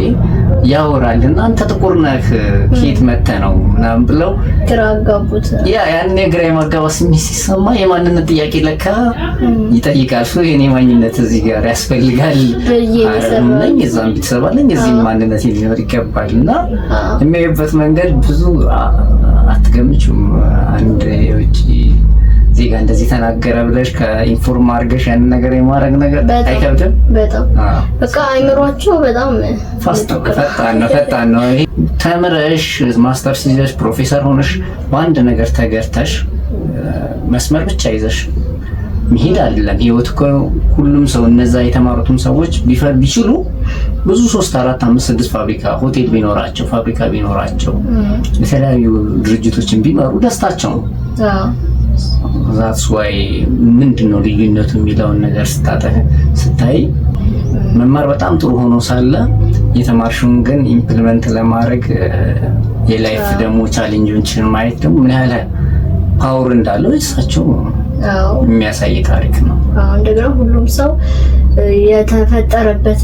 ያወራል እና አንተ ጥቁር ነህ ከየት መተህ ነው ምናምን ብለው ግራ አጋቡት። ያን ግራ የማጋባት ስሜት ሲሰማ የማንነት ጥያቄ ለካ ይጠይቃል። የኔ ማንነት እዚህ ጋር ያስፈልጋል ነኝ እዛም ቤተሰብ አለኝ እዚህ ማንነት ሊኖር ይገባል እና የሚያዩበት መንገድ ብዙ አትገምቹም። አንድ የውጭ ዜጋ እንደዚህ ተናገረ ብለሽ ከኢንፎርም አድርገሽ ያን ነገር የማድረግ ነገር አይከብድም? በጣም በቃ አይምሯቸው በጣም ፈጣን ነው። ተምረሽ ማስተርስ ይዘሽ ፕሮፌሰር ሆነሽ በአንድ ነገር ተገርተሽ መስመር ብቻ ይዘሽ መሄድ አይደለም ህይወት እኮ። ሁሉም ሰው እነዛ የተማሩትም ሰዎች ቢችሉ ብዙ 3 4 5 6 ፋብሪካ ሆቴል ቢኖራቸው ፋብሪካ ቢኖራቸው የተለያዩ ድርጅቶችን ቢመሩ ደስታቸው ነው። that's why ምንድነው ልዩነቱ የሚለውን ነገር ስታይ መማር በጣም ጥሩ ሆኖ ሳለ የተማርሽውን ግን ኢምፕሊመንት ለማድረግ የላይፍ ደግሞ ቻሌንጆችን ማየት ደግሞ ምን ያህል ፓወር እንዳለው እሳቸው የሚያሳይ ታሪክ ነው። እንደገና ሁሉም ሰው የተፈጠረበት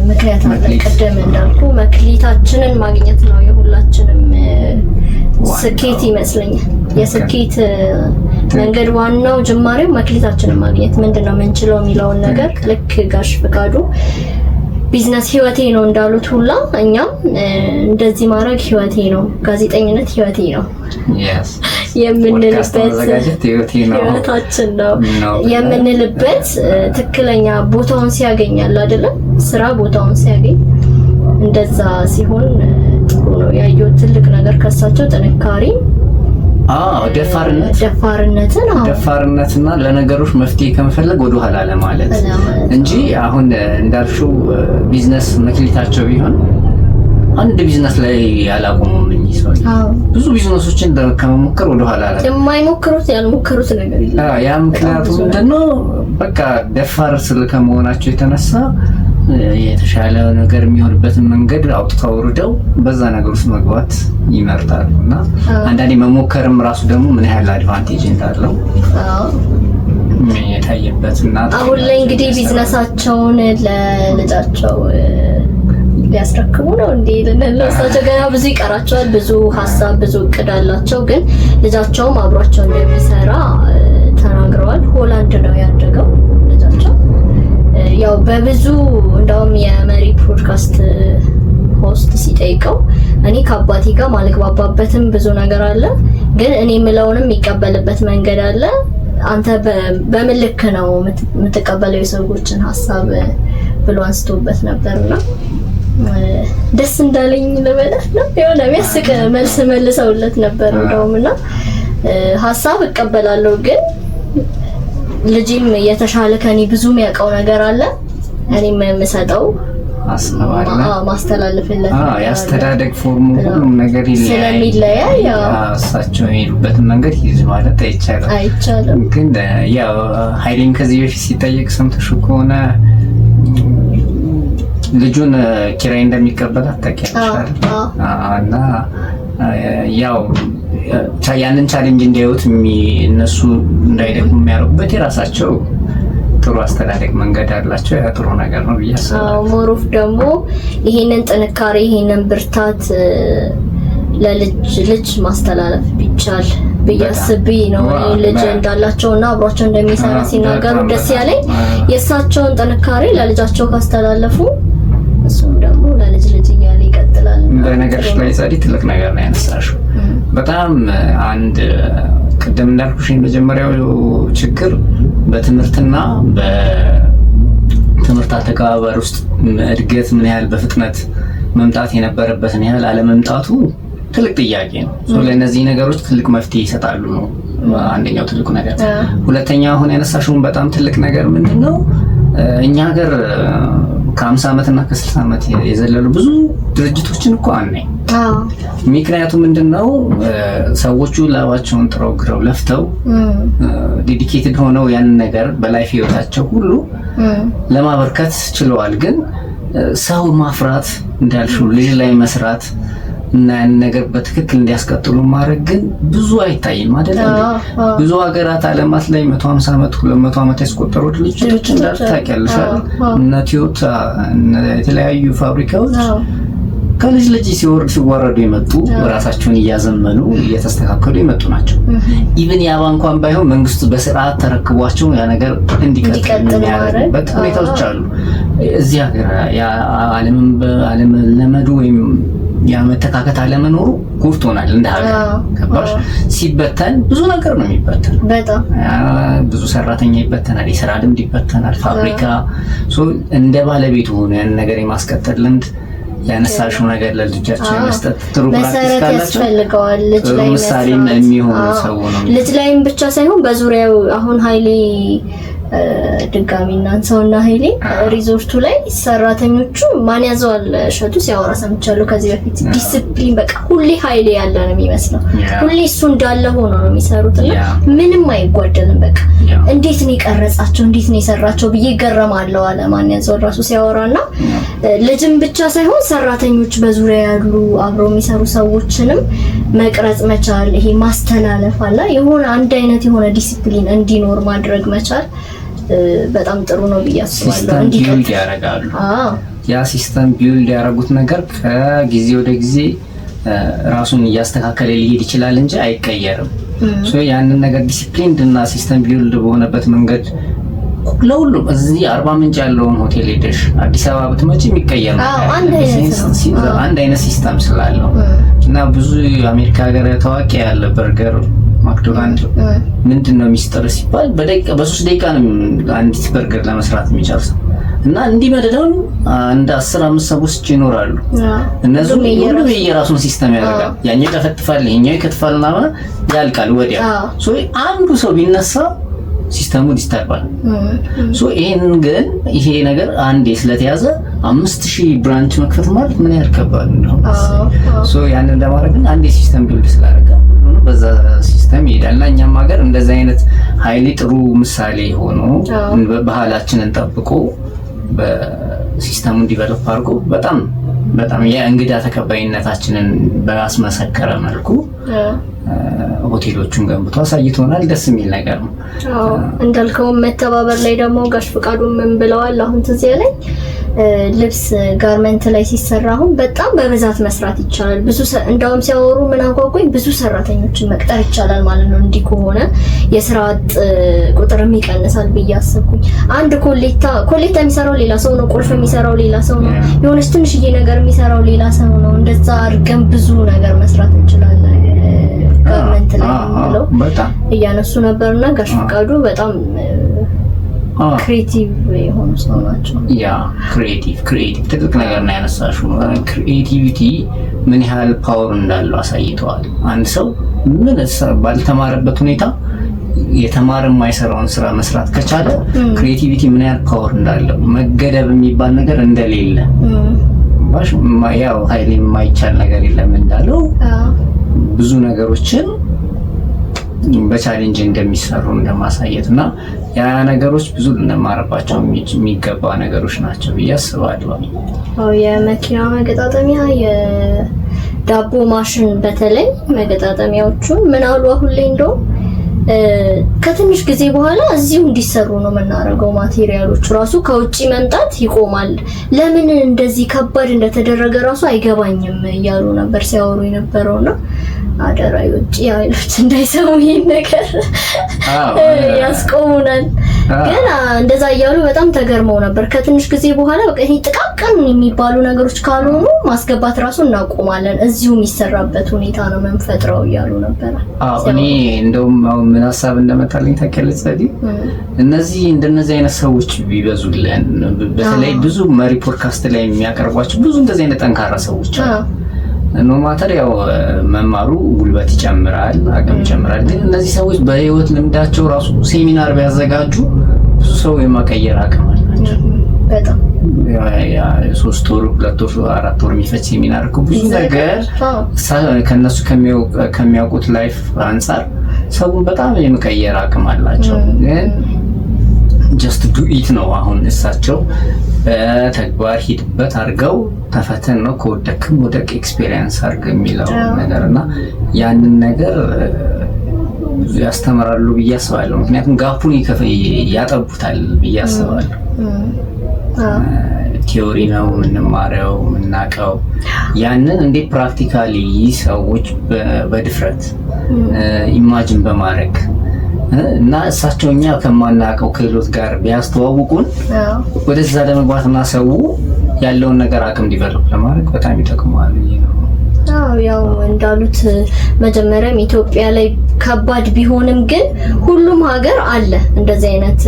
ምክንያት አለ። ቀደም እንዳልኩ መክሊታችንን ማግኘት ነው የሁላችንም ስኬት ይመስለኛል። የስኬት መንገድ ዋናው ጅማሬው መክሊታችንን ማግኘት ምንድነው የምንችለው የሚለውን ነገር ልክ ጋሽ ፍቃዱ ቢዝነስ ህይወቴ ነው እንዳሉት ሁላ እኛም እንደዚህ ማድረግ ህይወቴ ነው፣ ጋዜጠኝነት ህይወቴ ነው የምንልበት ህይወታችን ነው የምንልበት ትክክለኛ ቦታውን ሲያገኛል አይደለም? ስራ ቦታውን ሲያገኝ እንደዛ ሲሆን ጥሩ ነው። ያየሁት ትልቅ ነገር ከሳቸው ጥንካሬ፣ ደፋርነትና ለነገሮች መፍትሄ ከመፈለግ ወደ ኋላ ለማለት እንጂ አሁን እንዳልሽው ቢዝነስ መክሊታቸው ቢሆን አንድ ቢዝነስ ላይ ያላቆሙም እንጂ ሰው ብዙ ቢዝነሶችን ከመሞከር ወደ ኋላ ያልሞከሩት ነገር የለም። ያ ምክንያቱም ምንድነው በቃ ደፋር ከመሆናቸው የተነሳ የተሻለ ነገር የሚሆንበትን መንገድ አውጥተው ወርደው በዛ ነገር ውስጥ መግባት ይመርጣሉ። እና አንዳንዴ መሞከርም ራሱ ደግሞ ምን ያህል አድቫንቴጅ እንዳለው የታየበትና አሁን ላይ እንግዲህ ቢዝነሳቸውን ለልጃቸው ሊያስረክቡ ነው እንዴ? ለነሳቸው ገና ብዙ ይቀራቸዋል። ብዙ ሀሳብ ብዙ እቅድ አላቸው። ግን ልጃቸውም አብሯቸው እንደሚሰራ ተናግረዋል። ሆላንድ ነው ያደገው ልጃቸው። ያው በብዙ እንደውም የመሪ ፖድካስት ሆስት ሲጠይቀው እኔ ከአባቴ ጋር ማልግባባበትም ብዙ ነገር አለ፣ ግን እኔ የምለውንም የሚቀበልበት መንገድ አለ። አንተ በምን ልክ ነው የምትቀበለው የሰዎችን ሀሳብ ብሎ አንስቶበት ነበርና ደስ እንዳለኝ ልበላት ነው የሆነ የሚያስቅ መልስ መልሰውለት ነበር እንደውምና ሀሳብ እቀበላለሁ፣ ግን ልጅም የተሻለ ከኔ ብዙ የሚያውቀው ነገር አለ እኔም የምሰጠው ማስተላለፍለት ያስተዳደግ ፎርሙ ሁሉም ነገር ስለሚለያይ እሳቸው የሄዱበትን መንገድ ይዝ ማለት አይቻልም። ግን ያው ኃይሌን ከዚህ በፊት ሲጠየቅ ሰምተሽ ከሆነ ልጁን ኪራይ እንደሚቀበል አታውቂያለሽ እና ያው ያንን ቻሌንጅ እንዲያዩት እነሱ እንዳይደግሙ የሚያደርጉበት የራሳቸው ጥሩ አስተዳደግ መንገድ አላቸው። ያ ጥሩ ነገር ነው ብዬ አስባለሁ። ሞሩፍ ደግሞ ይሄንን ጥንካሬ ይሄንን ብርታት ለልጅ ማስተላለፍ ቢቻል በያስቢ ነው ልጅ እንዳላቸውና አብሯቸው እንደሚሰራ ሲናገሩ ደስ ያለኝ የእሳቸውን ጥንካሬ ለልጃቸው ካስተላለፉ እሱም ደግሞ ለልጅ እያለ ይቀጥላል። በነገርሽ ላይ ጻዲ ትልቅ ነገር ነው ያነሳሽው። በጣም አንድ ቅድም እንዳልኩሽ የመጀመሪያው ችግር በትምህርትና በትምህርት አተገባበር ውስጥ እድገት ምን ያህል በፍጥነት መምጣት የነበረበትን ያህል አለመምጣቱ ትልቅ ጥያቄ ነው። ለእነዚህ ነገሮች ትልቅ መፍትሄ ይሰጣሉ ነው አንደኛው ትልቁ ነገር። ሁለተኛ አሁን ያነሳሽውን በጣም ትልቅ ነገር ምንድነው እኛ ሀገር ከ50 ዓመትና ከ60 ዓመት የዘለሉ ብዙ ድርጅቶችን እኮ አናይ። ምክንያቱም ምንድነው ሰዎቹ ላባቸውን ጥረው ግረው ለፍተው ዴዲኬትድ ሆነው ያን ነገር በላይፍ ህይወታቸው ሁሉ ለማበርከት ችለዋል። ግን ሰው ማፍራት እንዳልሽው ልጅ ላይ መስራት እና ያን ነገር በትክክል እንዲያስቀጥሉ ማድረግ ግን ብዙ አይታይም አይደል? ብዙ ሀገራት ዓለማት ላይ 150 ዓመት 200 ዓመት ያስቆጠሩ ድርጅቶች እንዳሉ ታውቂያለሽ። እና ቶዮታ የተለያዩ ፋብሪካዎች ከልጅ ልጅ ሲወረዱ የመጡ ራሳቸውን እያዘመኑ እየተስተካከሉ የመጡ ናቸው። ኢቭን ያባ እንኳን ባይሆን መንግስቱ በስርዓት ተረክቧቸው ያ ነገር እንዲቀጥል የሚያደርግበት ሁኔታዎች አሉ። እዚህ ሀገር ያ ዓለም ለመዱ ወይም ያ መተካከት አለመኖሩ ጎድቶናል እንደ ሀገር። ከባሽ ሲበተን ብዙ ነገር ነው የሚበተን። በጣም ብዙ ሰራተኛ ይበተናል፣ የስራ ልምድ ይበተናል። ፋብሪካ እንደ ባለቤቱ ሆነ ያን ነገር የማስቀጠል ልምድ ያነሳሽው ነገር ለልጆቻችን መስጠት ጥሩ ፕራክቲስ ካላቸው ያስፈልገዋል። ልጅ ላይ ምሳሌ የሚሆን ሰው ነው። ልጅ ላይም ብቻ ሳይሆን በዙሪያው አሁን ኃይሌ ድጋሚና ሰውና ኃይሌ ሪዞርቱ ላይ ሰራተኞቹ ማን ያዘዋል ሸቱ ሲያወራ ሰምቻለሁ ከዚህ በፊት። ዲሲፕሊን በቃ ሁሌ ኃይሌ ያለ ነው የሚመስለው። ሁሌ እሱ እንዳለ ሆኖ ነው የሚሰሩትና ምንም አይጓደልም። በቃ እንዴት ነው የቀረጻቸው እንዴት ነው የሰራቸው ብዬ ገረማለሁ አለ ማን ያዘው ራሱ ሲያወራና ልጅም ብቻ ሳይሆን ሰራተኞች በዙሪያ ያሉ አብረው የሚሰሩ ሰዎችንም መቅረጽ መቻል፣ ይሄ ማስተላለፍ አለ የሆነ አንድ አይነት የሆነ ዲሲፕሊን እንዲኖር ማድረግ መቻል በጣም ጥሩ ነው ብዬ አስባለሁ። ቢልድ ያደርጋሉ። ያ ሲስተም ቢልድ ያደረጉት ነገር ከጊዜ ወደ ጊዜ ራሱን እያስተካከለ ሊሄድ ይችላል እንጂ አይቀየርም። ያንን ነገር ዲሲፕሊን እና ሲስተም ቢልድ በሆነበት መንገድ ለሁሉም እዚህ 40 ምንጭ ያለውን ሆቴል ሄደሽ አዲስ አበባ ብትመጪ የሚቀየር አንድ አይነት ሲስተም ስላለው እና ብዙ አሜሪካ ሀገር ታዋቂ ያለ በርገር ማክዶናልድ ምንድነው ሚስጥር ሲባል በ3 ደቂቃ ነው አንዲት በርገር ለመስራት የሚጨርሰው እና እንዲመደደው አንድ 15 ሰዎች ይኖራሉ። እነሱ ሁሉ የራሱን ሲስተም ያደርጋል። ያኛው ይከፍታል፣ ይሄኛው ይከትፋልና ያልቃል ወዲያ። አንዱ ሰው ቢነሳ ሲስተሙ ዲስታርባል። ግን ይሄ ነገር አንዴ ስለተያዘ 5000 ብራንች መክፈት ማለት ምን ያህል ከባድ ነው። ያንን ለማድረግ ግን አንዴ ሲስተም ቢልድ ስላደረገ በዛ ሲስተም ይሄዳልና እኛም ሀገር እንደዚህ አይነት ኃይሌ ጥሩ ምሳሌ ሆኖ ባህላችንን ጠብቆ በሲስተሙ ዲቨሎፕ አድርጎ በጣም የእንግዳ ተቀባይነታችንን በአስመሰከረ መልኩ ሆቴሎቹን ገንብቶ አሳይቶናል። ደስ የሚል ነገር ነው። እንዳልከው መተባበር ላይ ደግሞ ጋሽ ፍቃዱ ምን ብለዋል አሁን ትዝ ያለኝ ልብስ ጋርመንት ላይ ሲሰራ አሁን በጣም በብዛት መስራት ይቻላል። ብዙ እንዳውም ሲያወሩ ምን አጓጓኝ ብዙ ሰራተኞችን መቅጠር ይቻላል ማለት ነው። እንዲህ ከሆነ የስራ አጥ ቁጥርም ይቀንሳል ብዬ አሰብኩኝ። አንድ ኮሌታ የሚሰራው ሌላ ሰው ነው፣ ቁልፍ የሚሰራው ሌላ ሰው ነው፣ የሆነች ትንሽዬ ነገር የሚሰራው ሌላ ሰው ነው። እንደዛ አድርገን ብዙ ነገር መስራት እንችላለን ጋርመንት ላይ ነው በጣም እያነሱ ነበርና ጋሽ ፍቃዱ በጣም ክሬቲቭ የሆኑ ሰው ናቸው። ያ ክሬቲቭ ትልቅ ነገር ነው ያነሳሽው። ክሬቲቪቲ ምን ያህል ፓወር እንዳለው አሳይተዋል። አንድ ሰው ምን ባልተማረበት ሁኔታ የተማረ የማይሰራውን ስራ መስራት ከቻለ ክሬቲቪቲ ምን ያህል ፓወር እንዳለው መገደብ የሚባል ነገር እንደሌለ ያው ኃይሌ የማይቻል ነገር የለም እንዳለው ብዙ ነገሮችን በቻሌንጅ እንደሚሰሩ እንደማሳየት እና ያ ነገሮች ብዙ ልንማርባቸው የሚገባ ነገሮች ናቸው ብዬ አስባለሁ። የመኪና መገጣጠሚያ የዳቦ ማሽን በተለይ መገጣጠሚያዎቹ ምን አሉ አሁን ላይ እንደው ከትንሽ ጊዜ በኋላ እዚሁ እንዲሰሩ ነው የምናደርገው። ማቴሪያሎቹ ራሱ ከውጪ መምጣት ይቆማል። ለምን እንደዚህ ከባድ እንደተደረገ ራሱ አይገባኝም እያሉ ነበር ሲያወሩ የነበረውና አደራ የውጪ ኃይሎች እንዳይሰሙ ይሄን ነገር ያስቆሙናል። ግን እንደዛ እያሉ በጣም ተገርመው ነበር። ከትንሽ ጊዜ በኋላ በቃ ይሄ ጥቃቅን የሚባሉ ነገሮች ካልሆኑ ማስገባት ራሱ እናቆማለን፣ እዚሁ የሚሰራበት ሁኔታ ነው የምንፈጥረው እያሉ ነበር። እኔ እንደውም ምን ሀሳብ እንደመጣልኝ ታከለጸ እነዚህ እንደነዚህ አይነት ሰዎች ቢበዙልን፣ በተለይ ብዙ መሪ ፖድካስት ላይ የሚያቀርቧቸው ብዙ እንደዚህ አይነት ጠንካራ ሰዎች አሉ። ኖ ማተር ያው መማሩ ጉልበት ይጨምራል፣ አቅም ይጨምራል። ግን እነዚህ ሰዎች በህይወት ልምዳቸው ራሱ ሴሚናር ቢያዘጋጁ ብዙ ሰው የማቀየር አቅም አላቸው። በጣም ያ 3 ወር 2 ወር 4 ወር የሚፈጅ ሴሚናር እኮ ብዙ ነገር ከነሱ ከሚያውቁት ላይፍ አንፃር ሰውን በጣም የመቀየር አቅም አላቸው። ግን ጀስት ዱ ኢት ነው አሁን እሳቸው በተግባር ሂድበት አድርገው ተፈተን ነው ከወደክም ወደቅ ኤክስፒሪየንስ አድርገ የሚለው ነገርና ያንን ነገር ያስተምራሉ ብዬ አስባለሁ። ምክንያቱም ጋፑን ያጠቡታል ብዬ አስባለሁ። ቲዮሪ ነው የምንማረው የምናውቀው፣ ያንን እንዴት ፕራክቲካሊ ሰዎች በድፍረት ኢማጂን በማድረግ እና እሳቸው እኛ ከማናውቀው ክህሎት ጋር ቢያስተዋውቁን ወደዛ ለመግባትና ሰው ያለውን ነገር አቅም ዲቨሎፕ ለማድረግ በጣም ይጠቅማል ነው። ያው እንዳሉት መጀመሪያም ኢትዮጵያ ላይ ከባድ ቢሆንም ግን ሁሉም ሀገር አለ እንደዚህ አይነት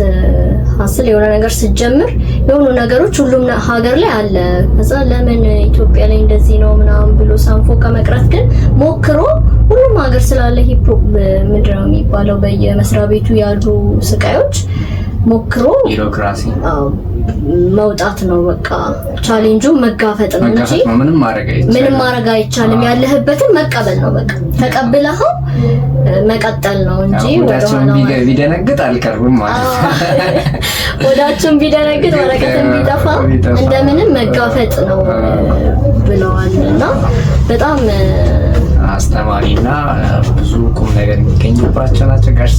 ሀስል የሆነ ነገር ሲጀምር የሆኑ ነገሮች ሁሉም ሀገር ላይ አለ። ከዛ ለምን ኢትዮጵያ ላይ እንደዚህ ነው ምናምን ብሎ ሳንፎ ከመቅረት ግን ሞክሮ ሁሉም ሀገር ስላለ ሂፕ ምንድነው የሚባለው በየመስሪያ ቤቱ ያሉ ስቃዮች ሞክሮ ቢሮክራሲ መውጣት ነው። በቃ ቻሌንጁን መጋፈጥ ነው እንጂ ምንም ማድረግ አይቻልም። ያለህበትን መቀበል ነው። በቃ ተቀብለኸው መቀጠል ነው እንጂ ወዳችን ቢደነግጥ አልቀርብም ማለት ወዳችን ቢደነግጥ ወረቀትን ቢጠፋ እንደምንም መጋፈጥ ነው ብለዋልና በጣም አስተማሪና ብዙ ቁም ነገር የሚገኝባቸው ናቸው። ጋሽ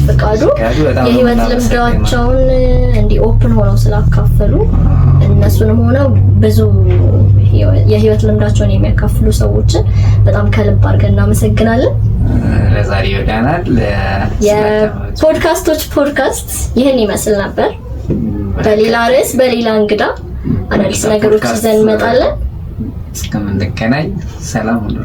ፍቃዱ የህይወት ልምዳቸውን እንዲህ ኦፕን ሆነው ስላካፈሉ እነሱንም ሆነው ብዙ የህይወት ልምዳቸውን የሚያካፍሉ ሰዎችን በጣም ከልብ አድርገን እናመሰግናለን። ለዛሬ ይወዳናል። የፖድካስቶች ፖድካስት ይህን ይመስል ነበር። በሌላ ርዕስ በሌላ እንግዳ አዳዲስ ነገሮች ይዘን እንመጣለን። እስከምንገናኝ ሰላም ሁኑ።